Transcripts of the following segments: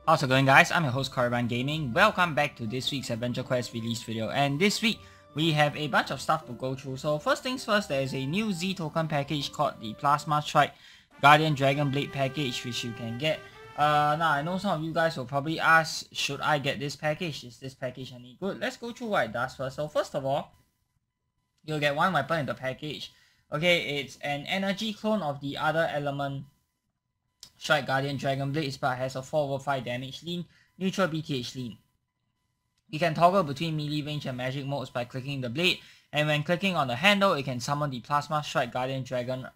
How's it going, guys? I'm your host Korriban Gaming. Welcome back to this week's Adventure Quest release video, and this week we have a bunch of stuff to go through. So first things first, there is a new Z token package called the Plasma Strike Guardian Dragon Blade package, which you can get. Now I know some of you guys will probably ask, should I get this package? Is this package any good? Let's go through what it does first. So first of all, you'll get one weapon in the package. Okay, it's an energy clone of the other element Strike Guardian Dragon Blade, but has a 4/5 damage lean, neutral BTH lean. You can toggle between melee range and magic modes by clicking the blade, and when clicking on the handle, it can summon the Plasma Strike Guardian Dragon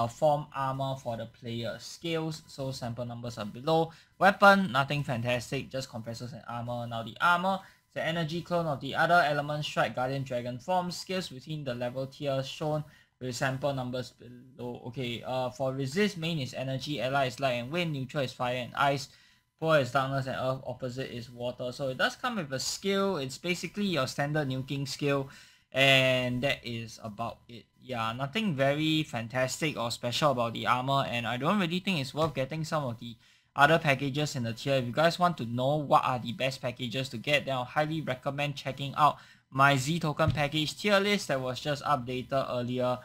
form armor for the player. Skills, so sample numbers are below. Weapon, nothing fantastic, just compressors and armor. Now the armor, the energy clone of the other element Strike Guardian Dragon form. Skills within the level tier shown with sample numbers below. Okay, for resist, main is energy, ally is light and wind, neutral is fire and ice, poor is darkness and earth, opposite is water. So it does come with a skill. It's basically your standard nuking skill, and that is about it. Yeah, nothing very fantastic or special about the armor, and I don't really think it's worth getting some of the other packages in the tier. If you guys want to know what are the best packages to get, then I'll highly recommend checking out my Z token package tier list that was just updated earlier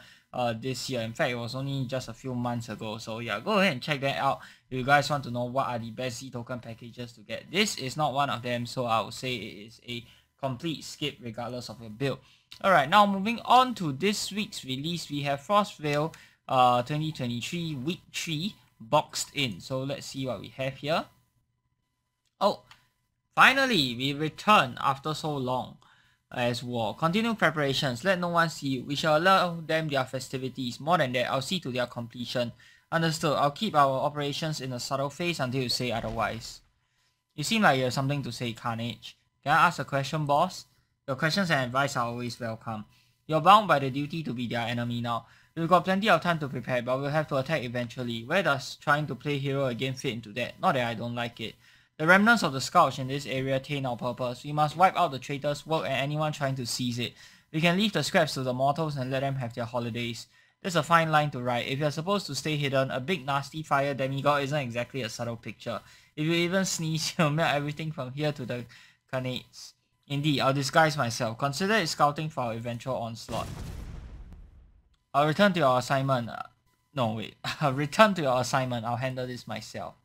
this year. In fact, it was only just a few months ago. So yeah, go ahead and check that out if you guys want to know what are the best Z token packages to get. This is not one of them, so I would say it is a complete skip regardless of your build. Alright, now moving on to this week's release, we have Frostval 2023 Week 3 boxed in. So let's see what we have here. Oh, finally, we return after so long as war. Continue preparations. Let no one see you. We shall allow them their festivities. More than that, I'll see to their completion. Understood. I'll keep our operations in a subtle phase until you say otherwise. You seem like you have something to say, Carnage. Can I ask a question, boss? Your questions and advice are always welcome. You're bound by the duty to be their enemy now. We've got plenty of time to prepare, but we'll have to attack eventually. Where does trying to play hero again fit into that? Not that I don't like it. The remnants of the Scourge in this area taint our purpose. We must wipe out the traitors' work and anyone trying to seize it. We can leave the scraps to the mortals and let them have their holidays. There's a fine line to ride. If you're supposed to stay hidden, a big nasty fire demigod isn't exactly a subtle picture. If you even sneeze, you'll melt everything from here to the Kanates. Indeed, I'll disguise myself. Consider it scouting for our eventual onslaught. I'll return to your assignment. No, wait. I'll return to your assignment. I'll handle this myself.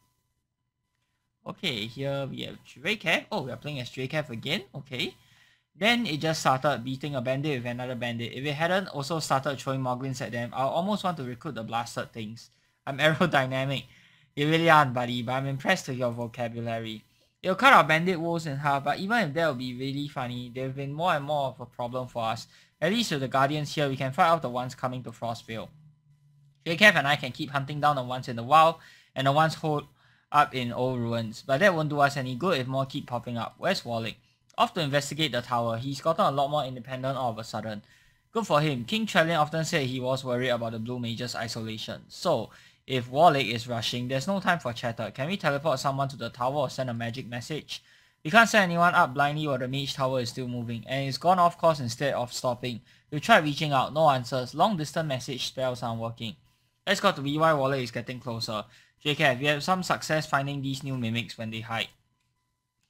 Okay, here we have Drakev. Oh, we are playing as Drakev again. Okay. Then it just started beating a bandit with another bandit. If it hadn't also started throwing Moglins at them, I'll almost want to recruit the blasted things. I'm aerodynamic. You really aren't, buddy, but I'm impressed with your vocabulary. It'll cut our bandit woes in half, but even if that will be really funny, they've been more and more of a problem for us. At least with the Guardians here, we can fight off the ones coming to Frostval. Drakev and I can keep hunting down the ones in the wild, and the ones holed up in old ruins, but that won't do us any good if more keep popping up. Where's Warlick? Off to investigate the tower. He's gotten a lot more independent all of a sudden. Good for him. King Trellian often said he was worried about the Blue Mage's isolation. So, if Warlick is rushing, there's no time for chatter. Can we teleport someone to the tower or send a magic message? We can't send anyone up blindly while the mage tower is still moving, and it's gone off course instead of stopping. We tried reaching out, no answers. Long distance message spells aren't working. Let's go to be why Warlick is getting closer. Jacob, we have some success finding these new mimics when they hide.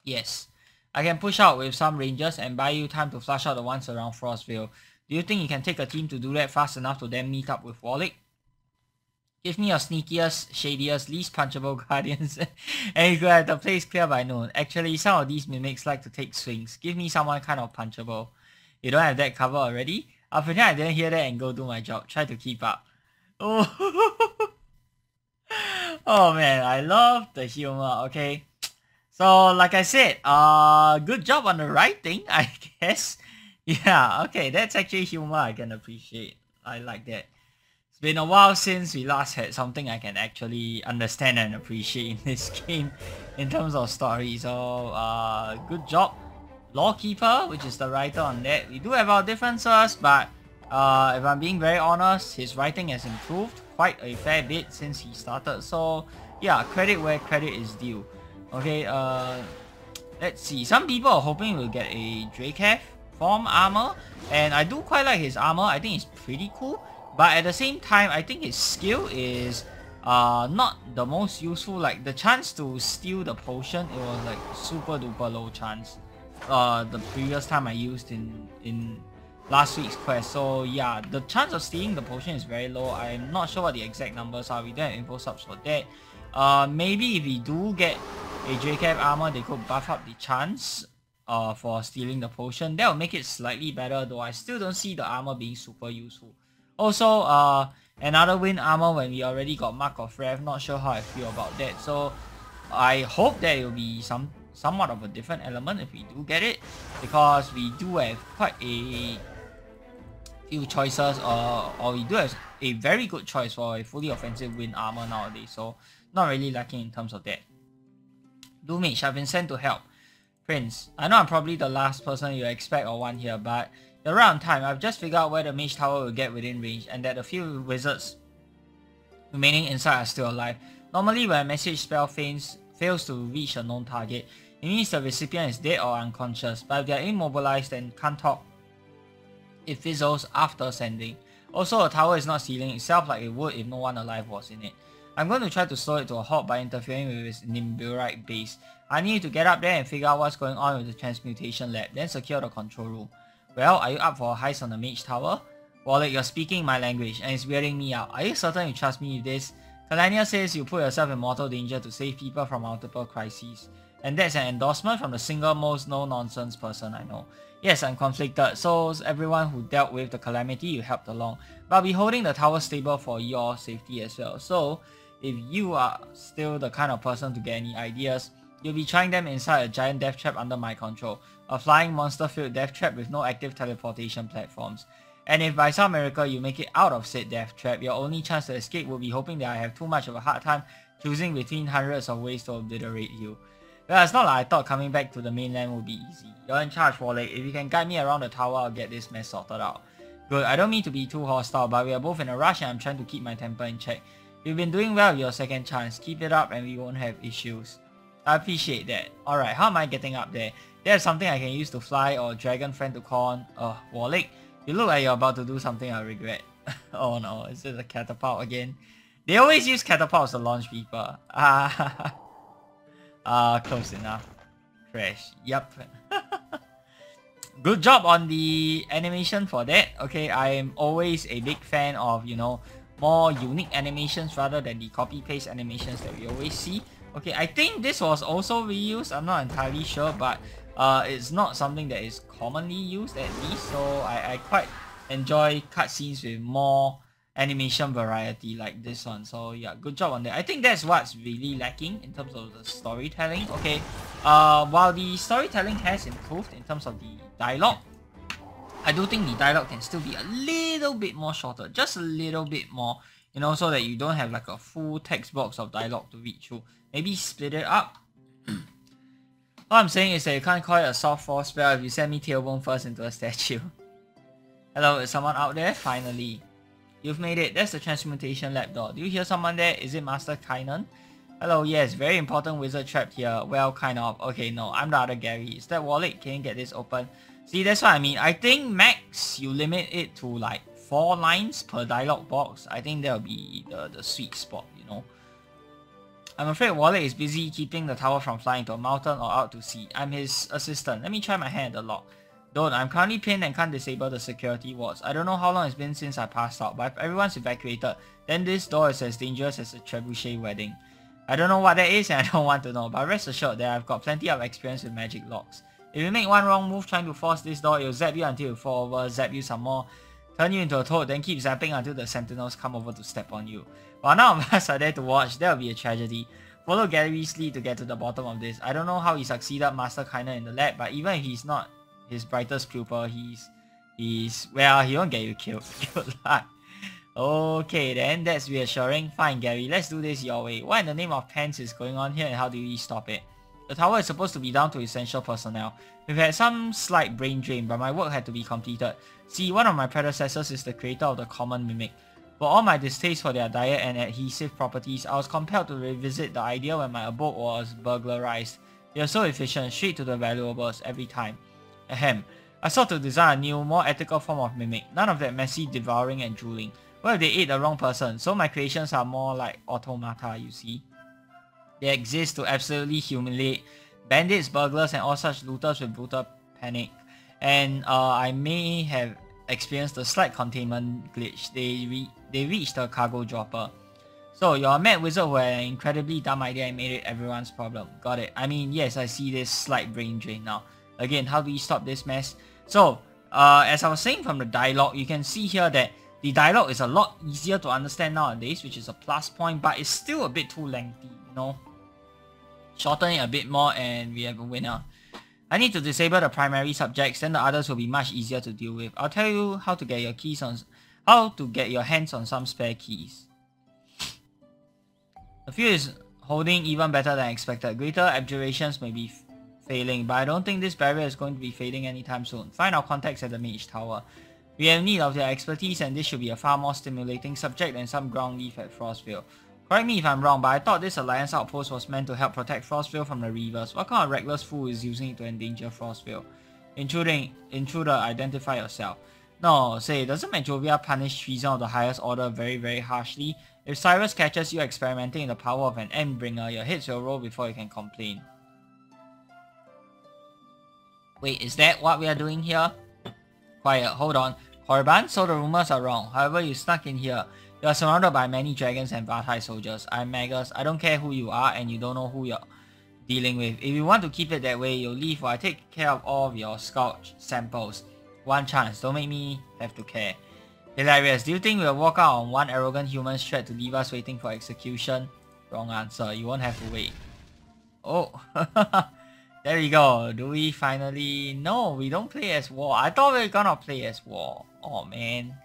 Yes. I can push out with some rangers and buy you time to flush out the ones around Frostval. Do you think you can take a team to do that fast enough to then meet up with Warlick? Give me your sneakiest, shadiest, least punchable guardians and you could have the place clear by noon. Actually, some of these mimics like to take swings. Give me someone kind of punchable. You don't have that covered already? I'll pretend I didn't hear that and go do my job. Try to keep up. Oh, oh man, I love the humor, okay? So, like I said, good job on the writing, I guess. Yeah, okay, that's actually humor I can appreciate. I like that. It's been a while since we last had something I can actually understand and appreciate in this game in terms of story. So, good job, Lawkeeper, which is the writer on that. We do have our differences, but if I'm being very honest, his writing has improved quite a fair bit since he started. So, yeah, credit where credit is due. Okay, let's see. Some people are hoping we'll get a Drakev form armor, and I do quite like his armor. I think it's pretty cool, but at the same time, I think his skill is not the most useful. Like the chance to steal the potion, it was like super duper low chance. The previous time I used in last week's quest. So yeah, the chance of stealing the potion is very low. I'm not sure what the exact numbers are. We don't have info subs for that. Maybe if we do get a JCap armor, they could buff up the chance for stealing the potion. That will make it slightly better, though I still don't see the armor being super useful. Also, another wind armor when we already got Mark of Rev. Not sure how I feel about that. So I hope that it will be somewhat of a different element if we do get it, because we do have quite a few choices, or we do have a very good choice for a fully offensive wind armor nowadays. So not really lacking in terms of that. Doomage, I've been sent to help. Prince, I know I'm probably the last person you expect or want here, but you're right on time. I've just figured out where the mage tower will get within range, and that a few wizards remaining inside are still alive. Normally when a message spell fails to reach a known target, it means the recipient is dead or unconscious, but if they are immobilized and can't talk, it fizzles after sending. Also, a tower is not sealing itself like it would if no one alive was in it. I'm going to try to slow it to a halt by interfering with its Nimbirite base. I need to get up there and figure out what's going on with the transmutation lab, then secure the control room. Well, are you up for a heist on the mage tower? Wallet, you're speaking my language and it's weirding me out. Are you certain you trust me with this? Kalania says you put yourself in mortal danger to save people from multiple crises. And that's an endorsement from the single most no-nonsense person I know. Yes, I'm conflicted, so is everyone who dealt with the calamity you helped along. But I'll be holding the tower stable for your safety as well. So, if you are still the kind of person to get any ideas, you'll be trying them inside a giant death trap under my control. A flying monster-filled death trap with no active teleportation platforms. And if by some miracle you make it out of said death trap, your only chance to escape will be hoping that I have too much of a hard time choosing between hundreds of ways to obliterate you. Well, it's not like I thought coming back to the mainland would be easy. You're in charge, Wallet. If you can guide me around the tower, I'll get this mess sorted out. Good, I don't mean to be too hostile, but we are both in a rush and I'm trying to keep my temper in check. You've been doing well with your second chance. Keep it up and we won't have issues. I appreciate that. Alright, how am I getting up there? There's something I can use to fly or dragon friend to call on. Warlick, you look like you're about to do something I regret. Oh no, is it a catapult again? They always use catapults to launch people. Close enough. Crash. Yup. Good job on the animation for that. Okay, I am always a big fan of, you know, more unique animations rather than the copy-paste animations that we always see. Okay, I think this was also reused. I'm not entirely sure, but it's not something that is commonly used at least. So I quite enjoy cutscenes with more animation variety like this one. So yeah, good job on that. I think that's what's really lacking in terms of the storytelling. Okay, while the storytelling has improved in terms of the dialogue, I do think the dialogue can still be a little bit more shorter, just a little bit more, you know, so that you don't have like a full text box of dialogue to read through. Maybe split it up. All I'm saying is that you can't call it a soft force spell if you send me tailbone first into a statue. Hello, is someone out there? Finally. You've made it. That's the transmutation lab door. Do you hear someone there? Is it Master Kainan? Hello, yes, very important wizard trapped here. Well, kind of. Okay, no, I'm the other Gary. Is that Wallet? Can you get this open? See, that's what I mean. I think max, you limit it to like 4 lines per dialogue box. I think that'll be the sweet spot, you know. I'm afraid Wallet is busy keeping the tower from flying to a mountain or out to sea. I'm his assistant. Let me try my hand at the lock. Don't. I'm currently pinned and can't disable the security wards. I don't know how long it's been since I passed out, but if everyone's evacuated, then this door is as dangerous as a trebuchet wedding. I don't know what that is and I don't want to know, but rest assured that I've got plenty of experience with magic locks. If you make one wrong move trying to force this door, it'll zap you until you fall over, zap you some more, turn you into a toad, then keep zapping until the sentinels come over to step on you. While none of us are there to watch, that'll be a tragedy. Follow Gary's lead to get to the bottom of this. I don't know how he succeeded Master Kainan in the lab, but even if he's not his brightest pupil, well, he won't get you killed. Good luck. Okay then, that's reassuring. Fine Gary, let's do this your way. What in the name of pants is going on here and how do we stop it? The tower is supposed to be down to essential personnel. We've had some slight brain drain, but my work had to be completed. See, one of my predecessors is the creator of the common mimic. For all my distaste for their diet and adhesive properties, I was compelled to revisit the idea when my abode was burglarized. They are so efficient, straight to the valuables every time. Ahem. I sought to design a new, more ethical form of mimic. None of that messy devouring and drooling. What if they ate the wrong person? So my creations are more like automata, you see. They exist to absolutely humiliate bandits, burglars, and all such looters with brutal panic. And I may have experienced a slight containment glitch. They reached the cargo dropper. So you're a mad wizard who had an incredibly dumb idea and made it everyone's problem. Got it. I mean, yes, I see this slight brain drain now. Again, how do we stop this mess? So, as I was saying from the dialogue, you can see here that the dialogue is a lot easier to understand nowadays, which is a plus point, but it's still a bit too lengthy, you know. Shorten it a bit more and we have a winner. I need to disable the primary subjects, then the others will be much easier to deal with. I'll tell you how to get your hands on some spare keys. The field is holding even better than expected. Greater abjurations may be failing, but I don't think this barrier is going to be fading anytime soon. Find our contacts at the Mage Tower. We have need of their expertise, and this should be a far more stimulating subject than some ground leaf at Frostval. Correct me if I'm wrong, but I thought this Alliance outpost was meant to help protect Frostval from the Reavers. What kind of reckless fool is using it to endanger Frostval? Intruder, identify yourself. No, say, doesn't Medjovia punish treason of the highest order very, very harshly? If Cyrus catches you experimenting in the power of an Endbringer, your heads will roll before you can complain. Wait, is that what we are doing here? Quiet, hold on. Korban, so the rumors are wrong. However, you snuck in here. You are surrounded by many dragons and Vatai soldiers. I'm Magus. I don't care who you are and you don't know who you're dealing with. If you want to keep it that way, you'll leave while I take care of all of your scout samples. One chance, don't make me have to care. Hilarious. Do you think we'll walk out on one arrogant human threat to leave us waiting for execution? Wrong answer. You won't have to wait. Oh, there we go. Do we finally... No, we don't play as war. I thought we were gonna play as war. Oh man.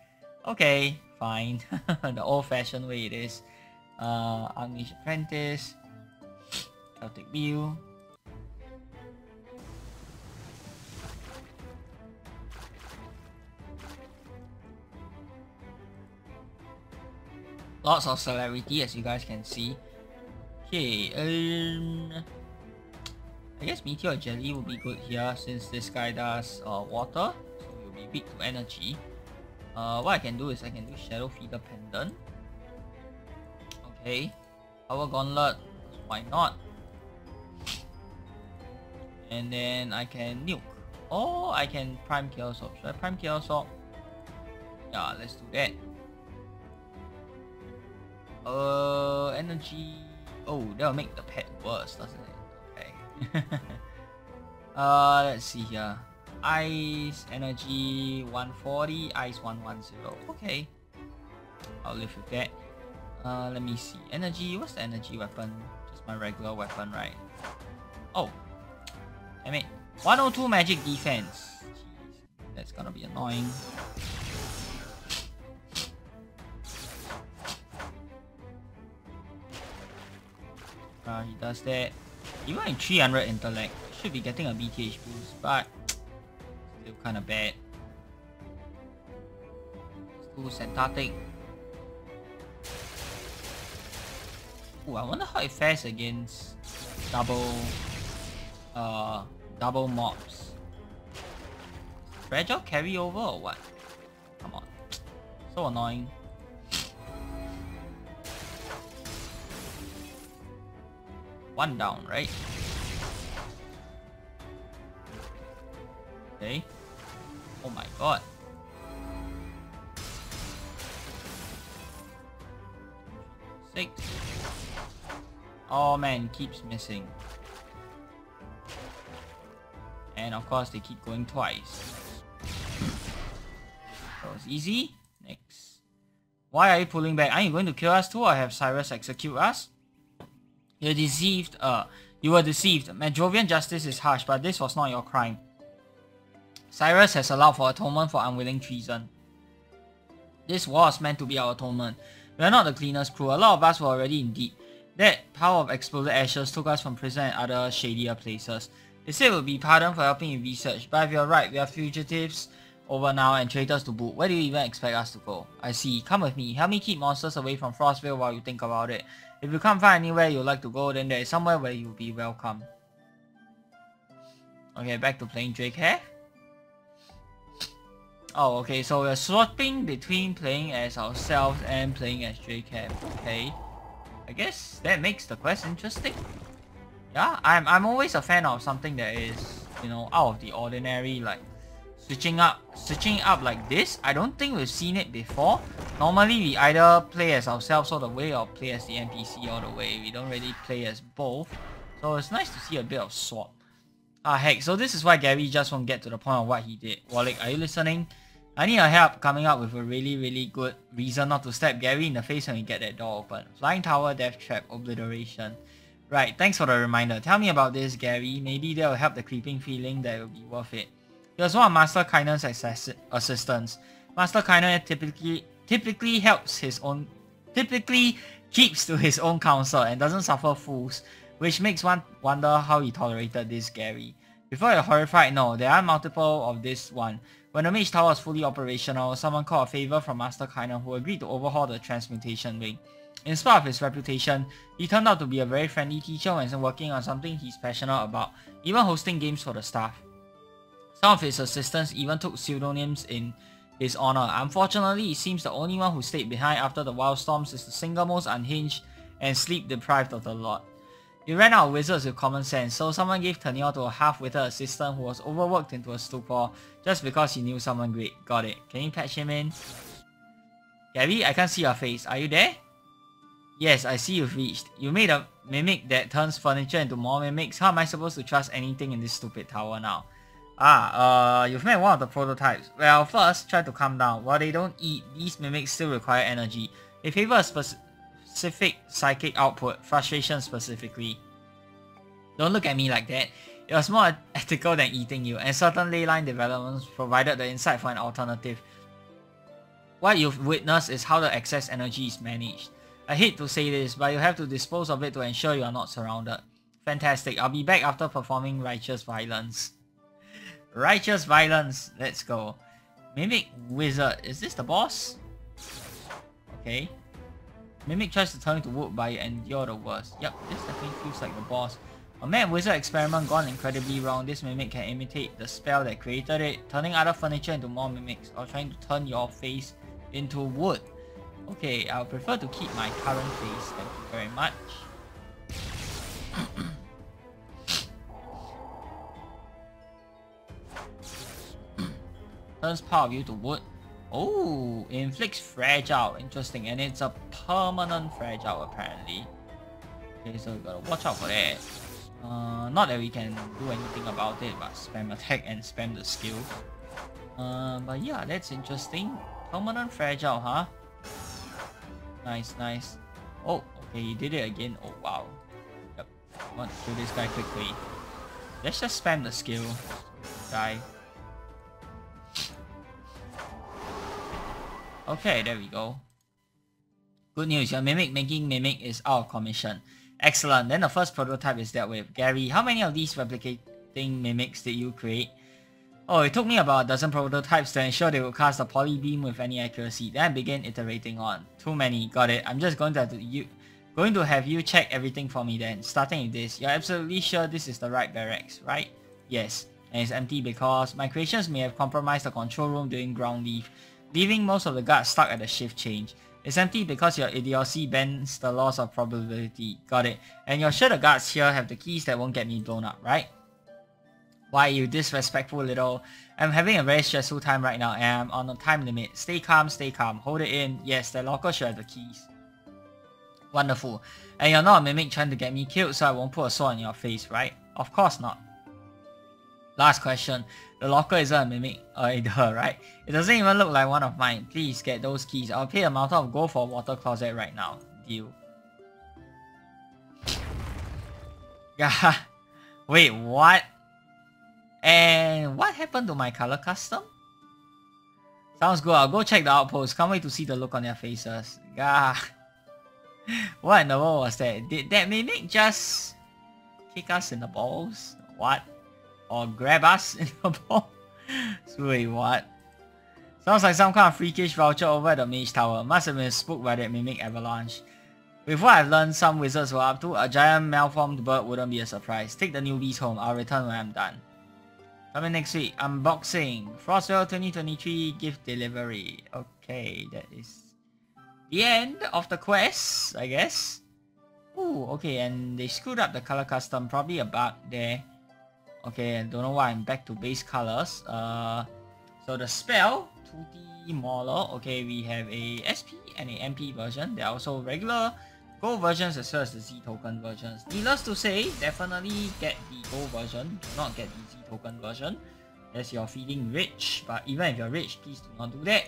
Okay, fine. The old-fashioned way it is. Unleash Apprentice. Celtic View. Lots of celerity, as you guys can see. Okay, I guess Meteor Jelly will be good here since this guy does water, so he'll be weak to energy. What I can do is I can do Shadow Feeder Pendant. Okay, Power Gauntlet, why not? And then I can nuke. Or I can Prime Chaos Orb. Should I Prime Chaos Orb? Yeah, let's do that. Energy. Oh, that'll make the pet worse, doesn't it? Okay. Let's see here. Ice energy 140, ice 110. Okay, I'll live with that. Let me see. Energy. What's the energy weapon? Just my regular weapon, right? Oh, damn it. 102 magic defense. Jeez, that's gonna be annoying. He does that. Even in 300 intellect, should be getting a BTH boost, but still kinda bad. Let's do Centartic. Ooh, I wonder how it fares against double mobs. Fragile carryover or what? Come on. So annoying. One down, right? Okay. Oh my god. Six. Oh man, keeps missing. And of course they keep going twice. That was easy. Next. Why are you pulling back? Are you going to kill us too or have Cyrus execute us? You're deceived. You were deceived. Medjovian justice is harsh, but this was not your crime. Cyrus has allowed for atonement for unwilling treason. This was meant to be our atonement. We are not the cleanest crew. A lot of us were already in deep. That pile of exploded ashes took us from prison and other shadier places. They said we'll be pardoned for helping in research, but if you're right, we are fugitives over now and traitors to boot. Where do you even expect us to go? I see. Come with me. Help me keep monsters away from Frostvale while you think about it. If you can't find anywhere you'd like to go, then there is somewhere where you'll be welcome. Okay, back to playing Drake Hair. Oh, okay, so we're swapping between playing as ourselves and playing as JCam. Okay. I guess that makes the quest interesting. Yeah, I'm always a fan of something that is, you know, out of the ordinary, like switching up like this. I don't think we've seen it before. Normally we either play as ourselves all the way or play as the NPC all the way. We don't really play as both. So it's nice to see a bit of swap. Ah heck, so this is why Gary just won't get to the point of what he did. Wallach, are you listening? I need your help coming up with a really good reason not to stab Gary in the face when we get that door open. Flying tower, death trap, obliteration. Right, thanks for the reminder. Tell me about this, Gary. Maybe that will help the creeping feeling that it will be worth it. He was one of Master Kainen's assistants. Master Kainen typically keeps to his own counsel and doesn't suffer fools, which makes one wonder how he tolerated this Gary. Before you're horrified, no, there are multiple of this one. When the mage tower was fully operational, someone called a favor from Master Kainen who agreed to overhaul the transmutation wing. In spite of his reputation, he turned out to be a very friendly teacher when working on something he's passionate about, even hosting games for the staff. Some of his assistants even took pseudonyms in his honor. Unfortunately, it seems the only one who stayed behind after the wildstorms is the single most unhinged and sleep-deprived of the lot. He ran out of wizards with common sense, so someone gave tenure to a half-witted assistant who was overworked into a stupor just because he knew someone great. Got it. Can you patch him in? Gabby, I can't see your face. Are you there? Yes, I see you've reached. You made a mimic that turns furniture into more mimics. How am I supposed to trust anything in this stupid tower now? You've made one of the prototypes. Well, first, try to calm down. While they don't eat, these mimics still require energy. They favor a specific psychic output, frustration specifically. Don't look at me like that. It was more ethical than eating you, and certain ley line developments provided the insight for an alternative. What you've witnessed is how the excess energy is managed. I hate to say this, but you have to dispose of it to ensure you are not surrounded. Fantastic, I'll be back after performing Righteous Violence. Righteous Violence, let's go. Mimic Wizard, is this the boss? Okay. Mimic tries to turn into wood, but you endure the worst. Yep, this definitely feels like the boss. A mad wizard experiment gone incredibly wrong. This mimic can imitate the spell that created it, turning other furniture into more mimics, or trying to turn your face into wood. Okay, I'll prefer to keep my current face, thank you very much. Turns part of you to wood. Oh, it inflicts fragile, interesting, and it's a permanent fragile apparently. Okay, so we gotta watch out for that. Not that we can do anything about it, but spam attack and spam the skill. But yeah, that's interesting. Permanent fragile, huh? Nice, nice. Oh, okay, he did it again. Oh, wow. Yep. I want to kill this guy quickly. Let's just spam the skill. Die. Okay, there we go. Good news, your mimic making mimic is out of commission. Excellent, then the first prototype is dealt with. Gary, how many of these replicating mimics did you create? Oh, it took me about a dozen prototypes to ensure they would cast a poly beam with any accuracy. Then I began iterating on. Too many, got it. I'm just going to have you check everything for me then. Starting with this, you're absolutely sure this is the right barracks, right? Yes, and it's empty because my creations may have compromised the control room during ground leave, leaving most of the guards stuck at the shift change. It's empty because your idiocy bends the laws of probability. Got it. And you're sure the guards here have the keys that won't get me blown up, right? Why, you disrespectful little... I'm having a very stressful time right now and I'm on a time limit. Stay calm, hold it in. Yes, the locker should have the keys. Wonderful. And you're not a mimic trying to get me killed, so I won't put a sword on your face, right? Of course not. Last question. The locker isn't a mimic either, right? It doesn't even look like one of mine. Please get those keys. I'll pay a mountain of gold for a water closet right now. Deal. Yeah. Wait, what? And what happened to my color custom? Sounds good. I'll go check the outpost. Can't wait to see the look on their faces. Yeah. What in the world was that? Did that mimic just kick us in the balls? What? Or grab us in the ball? Wait, what? Sounds like some kind of freakish vulture over at the mage tower. Must have been spooked by that mimic avalanche. With what I've learned some wizards were up to, a giant malformed bird wouldn't be a surprise. Take the newbies home. I'll return when I'm done. Coming next week, unboxing Frostval 2023 gift delivery. Okay, that is the end of the quest, I guess. Ooh, okay, and they screwed up the color custom, probably a bug there. Okay, I don't know why I'm back to base colors. So the spell 2D Mauler. Okay, we have a SP and a MP version. There are also regular gold versions as well as the Z token versions. Needless to say, definitely get the gold version. Do not get the Z token version as you're feeling rich. But even if you're rich, please do not do that.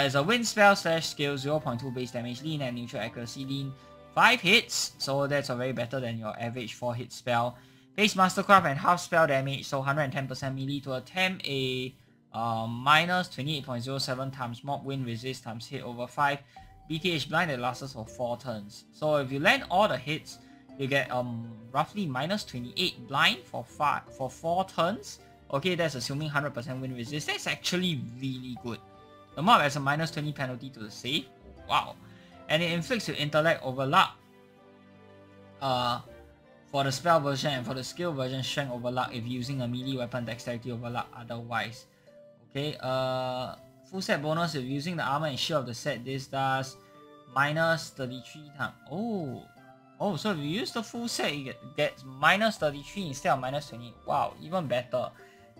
It's a wind spell / skill, 0.2 base damage lean and neutral accuracy lean. 5 hits, so that's already better than your average 4 hit spell. Base Mastercraft and half spell damage, so 110% melee to attempt a minus 28.07 times mob wind resist times hit over 5 BTH blind that lasts for 4 turns. So if you land all the hits, you get roughly minus 28 blind for 4 turns. Okay, that's assuming 100% wind resist. That's actually really good. The mob has a minus 20 penalty to the save. Wow. And it inflicts with intellect overluck for the spell version, and for the skill version, strength overluck if using a melee weapon, dexterity overluck otherwise. Okay, full set bonus if using the armor and shield of the set, this does minus 33 times. Oh, so if you use the full set, you get minus 33 instead of minus 20. Wow, even better.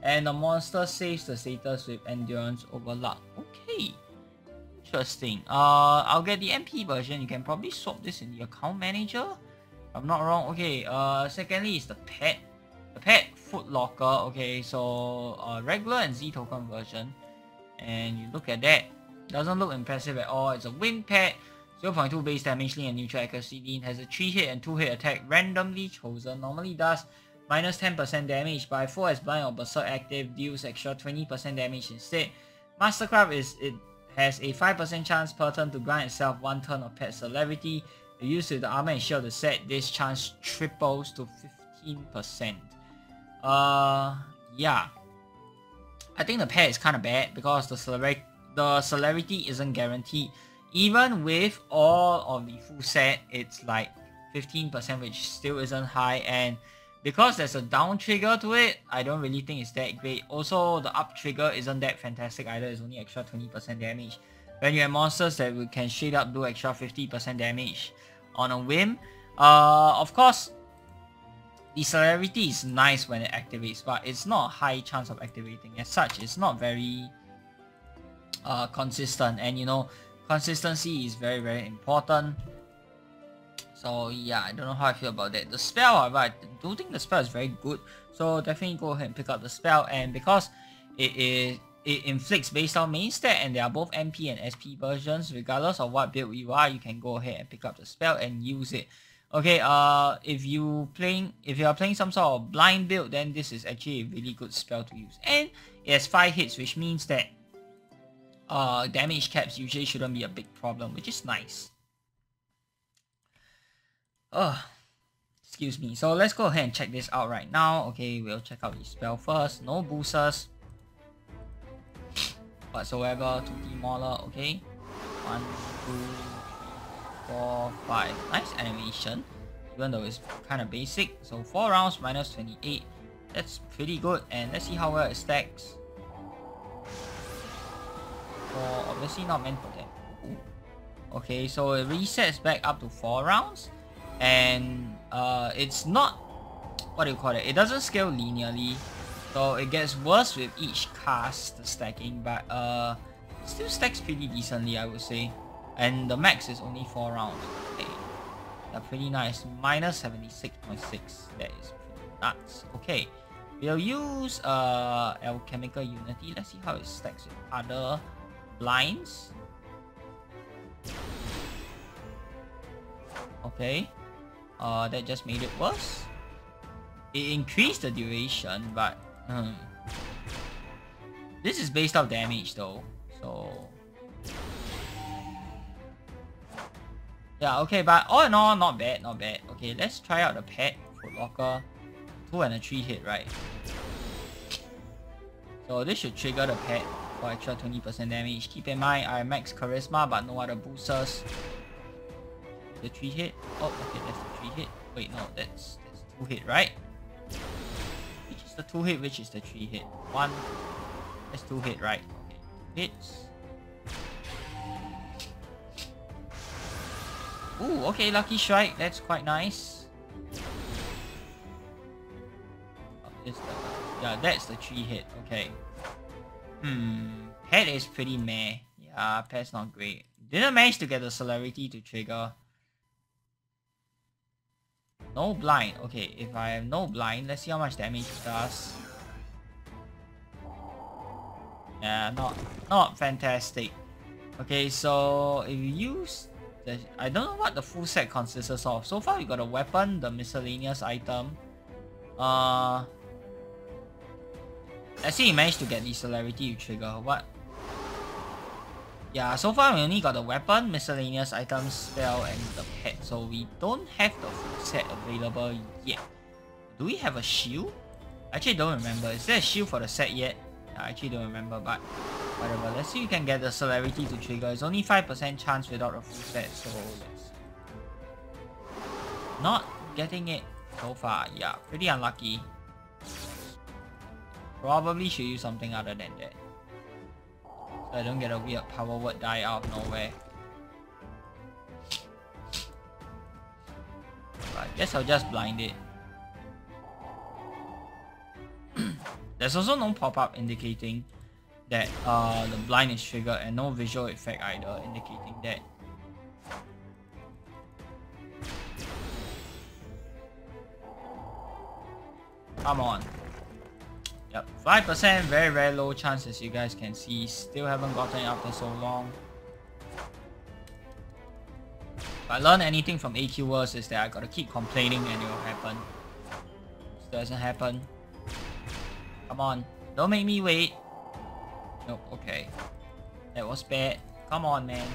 And the monster saves the status with endurance overluck. Okay, interesting. I'll get the MP version. You can probably swap this in the account manager, if I'm not wrong. Okay, secondly is the pet. The pet foot locker. Okay, so regular and Z token version. And you look at that, doesn't look impressive at all. It's a wind pet, 0.2 base damage lean and neutral accuracy lean, has a 3 hit and 2 hit attack randomly chosen, normally does minus 10% damage, by 4 as blind or berserk active, deals extra 20% damage instead. Mastercraft it has a 5% chance per turn to grant itself 1 turn of pet celerity. If used with the armor and shield of the set, this chance triples to 15%. Yeah. I think the pet is kind of bad because the celerity isn't guaranteed. Even with all of the full set, it's like 15%, which still isn't high, and because there's a down trigger to it, I don't really think it's that great. Also, the up trigger isn't that fantastic either. It's only extra 20% damage. When you have monsters that can straight up do extra 50% damage on a whim. Of course, the celerity is nice when it activates, but it's not a high chance of activating. As such, it's not very consistent, and you know, consistency is very, very important. So yeah, I don't know how I feel about that. The spell, however, I do think the spell is very good. So definitely go ahead and pick up the spell. And because it inflicts based on main stat, and they are both MP and SP versions, regardless of what build you are, you can go ahead and pick up the spell and use it. Okay, if you are playing some sort of blind build, then this is actually a really good spell to use. And it has 5 hits, which means that damage caps usually shouldn't be a big problem, which is nice. Excuse me. So let's go ahead and check this out right now. Okay, we'll check out the spell first. No boosters whatsoever. 2D Mauler. Okay, 1, 2, 4, 5. Nice animation, even though it's kind of basic. So 4 rounds, minus 28. That's pretty good. And let's see how well it stacks. Obviously not meant for that. Ooh. Okay, so it resets back up to 4 rounds. And it's not, what do you call it? It doesn't scale linearly, so it gets worse with each cast, the stacking, but it still stacks pretty decently, I would say. And the max is only 4 rounds. Okay, they're pretty nice. Minus 76.6. That is pretty nuts. Okay, we'll use Alchemical Unity. Let's see how it stacks with other blinds. Okay. That just made it worse. It increased the duration, but this is based off damage though, so yeah, okay, but all in all, not bad, not bad. Okay, let's try out the pet foot locker. 2 and a 3 hit, right? So this should trigger the pet for extra 20% damage. Keep in mind, I max charisma but no other boosters. The 3 hit. Oh, okay, that's the 3 hit. Wait, no, that's 2 hit, right? Which is the 2 hit, which is the 3 hit? 1. That's 2 hit, right? Okay. Hits. Ooh, okay, lucky strike. That's quite nice. Yeah, that's the 3 hit. Okay. Pet is pretty meh. Yeah, pet's not great. Didn't manage to get the celerity to trigger. No blind. Okay, if I have no blind, let's see how much damage it does. Yeah, not fantastic. Okay, so if you use the, I don't know what the full set consists of. So far we got a weapon, the miscellaneous item. Let's see, you managed to get the celerity to trigger. What? Yeah, so far we only got the weapon, miscellaneous items, spell, and the pet. So we don't have the full set available yet. Do we have a shield? I actually don't remember. Is there a shield for the set yet? I actually don't remember, but whatever. Let's see if we can get the celerity to trigger. It's only 5% chance without a full set, so let's... Not getting it so far. Yeah, pretty unlucky. Probably should use something other than that. So I don't get a weird power word die out of nowhere. But I guess I'll just blind it. There's also no pop-up indicating that the blind is triggered, and no visual effect either indicating that. Come on. Yep, 5%, very low chance as you guys can see. Still haven't gotten it after so long. If I learn anything from AQWs is that I gotta keep complaining and it will happen. This doesn't happen. Come on, don't make me wait. Nope, okay. That was bad. Come on, man.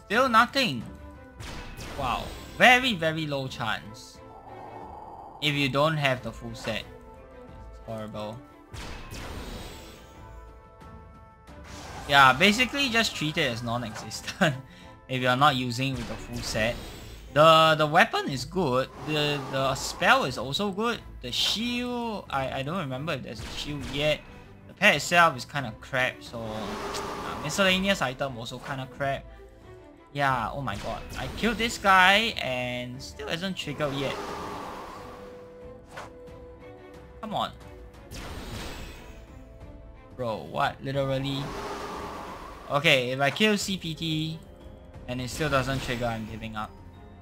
Still nothing. Wow, very low chance. If you don't have the full set. It's horrible. Yeah, basically just treat it as non-existent if you're not using it with the full set. The weapon is good. The spell is also good. The shield, I don't remember if there's a shield yet. The pet itself is kind of crap, so miscellaneous item also kind of crap. Yeah, oh my god. I killed this guy and still hasn't triggered yet. Come on. Bro, what? Literally? Okay, if I kill CPT and it still doesn't trigger, I'm giving up.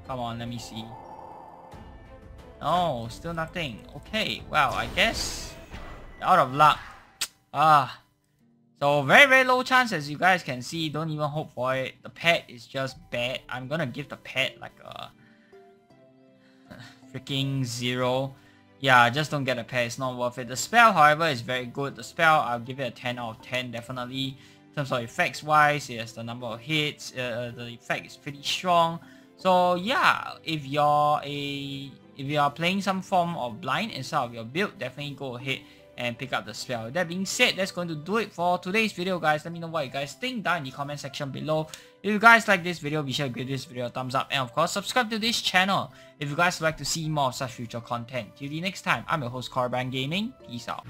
Come on, let me see. No, still nothing. Okay, well, I guess out of luck. So very low chance as you guys can see. Don't even hope for it. The pet is just bad. I'm gonna give the pet like a freaking 0. Yeah, just don't get a pet. It's not worth it. The spell, however, is very good. The spell, I'll give it a 10 out of 10 definitely. In terms of effects wise, it has the number of hits. The effect is pretty strong. So yeah, if you are playing some form of blind inside of your build, definitely go ahead and pick up the spell. That being said, that's going to do it for today's video, guys. Let me know what you guys think down in the comment section below. If you guys like this video, be sure to give this video a thumbs up, and of course subscribe to this channel if you guys would like to see more of such future content. Till the next time, I'm your host Carbon Gaming. Peace out.